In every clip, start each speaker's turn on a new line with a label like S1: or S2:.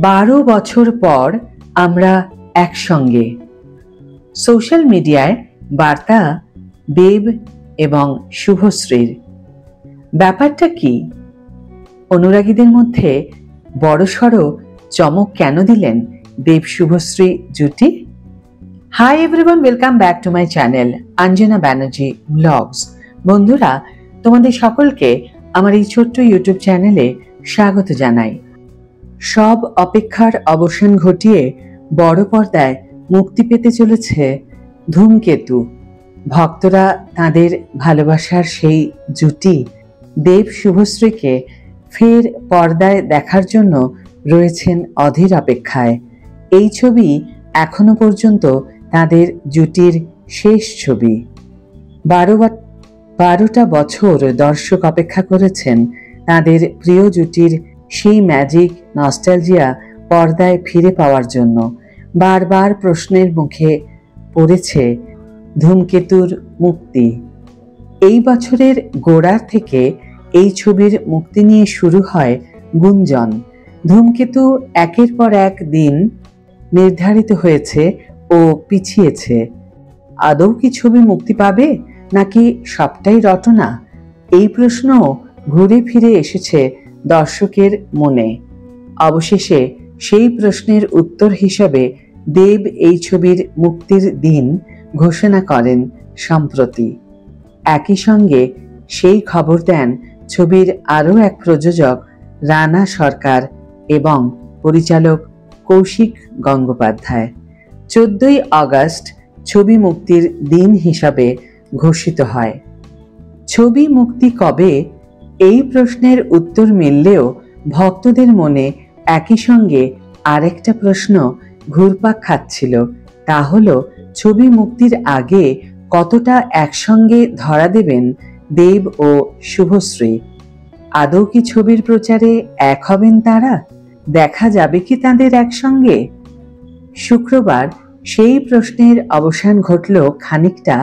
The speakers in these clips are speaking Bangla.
S1: 12 বছর পর আমরা একসঙ্গে। সোশ্যাল মিডিয়ায় বার্তা দেব এবং শুভশ্রীর। ব্যাপারটা কি? অনুরাগীদের মধ্যে বড়সড় চমক কেন দিলেন দেব শুভশ্রী জুটি? Hi everyone, welcome back to my channel Anjana Banerjee blogs. বন্ধুরা, তোমাদের সকলকে আমার এই ছোট্ট ইউটিউব চ্যানেলে স্বাগত জানাই। সব অপেক্ষার অবসান ঘটিয়ে বড় পর্দায় মুক্তি পেতে চলেছে ধূমকেতু। ভক্তরা তাদের ভালোবাসার সেই জুটি দেব শুভশ্রীকে ফের পর্দায় দেখার জন্য রয়েছেন অধীর অপেক্ষায়। এই ছবি এখনো পর্যন্ত তাদের জুটির শেষ ছবি। 12টা বছর দর্শক অপেক্ষা করেছেন তাদের প্রিয় জুটির সেই ম্যাজিক নস্টালজিয়া পর্দায় ফিরে পাওয়ার জন্য। বারবার প্রশ্নের মুখে পড়েছে ধূমকেতুর মুক্তি। এই বছরের গোড়ার থেকে এই ছবির মুক্তি নিয়ে শুরু হয় গুঞ্জন। ধূমকেতু একের পর এক দিন নির্ধারিত হয়েছে ও পিছিয়েছে। আদৌ কি ছবি মুক্তি পাবে, নাকি সবটাই রটনা? এই প্রশ্ন ঘুরে ফিরে এসেছে দর্শকের মনে। অবশেষে সেই প্রশ্নের উত্তর হিসাবে দেব এই ছবির মুক্তির দিন ঘোষণা করেন সম্প্রতি। একই সঙ্গে সেই খবর দেন ছবির আরও এক প্রযোজক রানা সরকার এবং পরিচালক কৌশিক গঙ্গোপাধ্যায়। 14ই আগস্ট ছবি মুক্তির দিন হিসাবে ঘোষিত হয়। ছবি মুক্তি কবে, এই প্রশ্নের উত্তর মিললেও ভক্তদের মনে একই সঙ্গে আরেকটা প্রশ্ন ঘুরপাক খাচ্ছিল। তা হলো, ছবি মুক্তির আগে কতটা একসঙ্গে ধরা দেবেন দেব ও শুভশ্রী? আদৌ কি ছবির প্রচারে এক হবেন তারা? দেখা যাবে কি তাদের একসঙ্গে? শুক্রবার সেই প্রশ্নের অবসান ঘটল খানিকটা,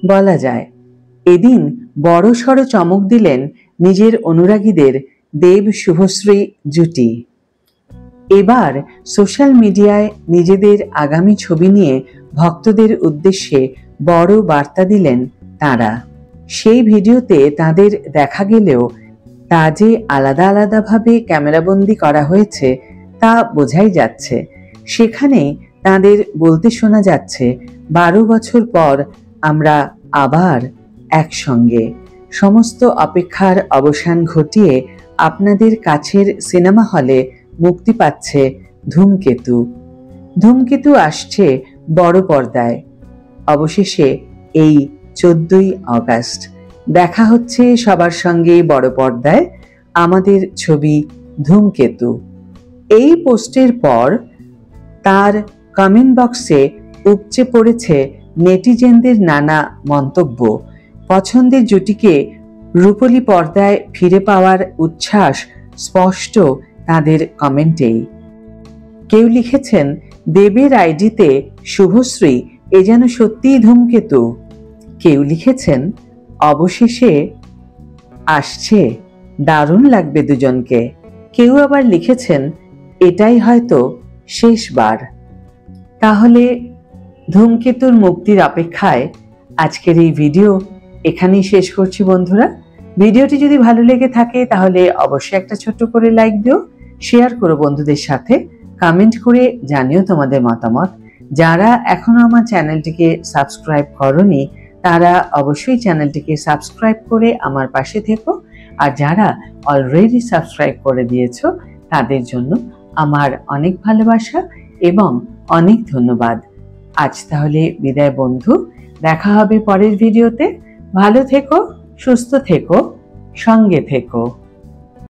S1: বলা যায়। এদিন বড়সড় চমক দিলেন নিজের অনুরাগীদের দেব শুভশ্রী জুটি। এবার সোশ্যাল মিডিয়ায় নিজেদের আগামী ছবি নিয়ে ভক্তদের উদ্দেশ্যে বড় বার্তা দিলেন তাঁরা। সেই ভিডিওতে তাদের দেখা গেলেও তা যে আলাদা আলাদাভাবে ক্যামেরাবন্দি করা হয়েছে তা বোঝাই যাচ্ছে। সেখানেই তাদের বলতে শোনা যাচ্ছে, 12 বছর পর আমরা আবার একসঙ্গে। সমস্ত অপেক্ষার অবসান ঘটিয়ে আপনাদের কাছের সিনেমা হলে মুক্তি পাচ্ছে ধূমকেতু। ধূমকেতু আসছে বড় পর্দায়। অবশেষে এই 14ই আগস্ট দেখা হচ্ছে সবার সঙ্গে বড় পর্দায় আমাদের ছবি ধূমকেতু। এই পোস্টের পর তার কমেন্ট বক্সে উপচে পড়েছে নেটিজেনদের নানা মন্তব্য। পছন্দের জুটিকে রূপলী পর্দায় ফিরে পাওয়ার উচ্ছ্বাস স্পষ্ট তাদের কমেন্টেই। কেউ লিখেছেন, দেবের আইডিতে শুভশ্রী এ যেন সত্যিই ধূমকেতু। কেউ লিখেছেন, অবশেষে আসছে, দারুণ লাগবে দুজনকে। কেউ আবার লিখেছেন, এটাই হয়তো শেষবার। তাহলে ধূমকেতুর মুক্তির অপেক্ষায় আজকের এই ভিডিও এখানেই শেষ করছি বন্ধুরা। ভিডিওটি যদি ভালো লেগে থাকে তাহলে অবশ্যই একটা ছোট্ট করে লাইক দিও, শেয়ার করো বন্ধুদের সাথে, কমেন্ট করে জানিও তোমাদের মতামত। যারা এখনো আমার চ্যানেলটিকে সাবস্ক্রাইব করোনি তারা অবশ্যই চ্যানেলটিকে সাবস্ক্রাইব করে আমার পাশে থেকো। আর যারা অলরেডি সাবস্ক্রাইব করে দিয়েছো তাদের জন্য আমার অনেক ভালোবাসা এবং অনেক ধন্যবাদ। আজ তাহলে বিদায় বন্ধু, দেখা হবে পরের ভিডিওতে। ভালো থেকো, সুস্থ থেকো, সঙ্গে থেকো।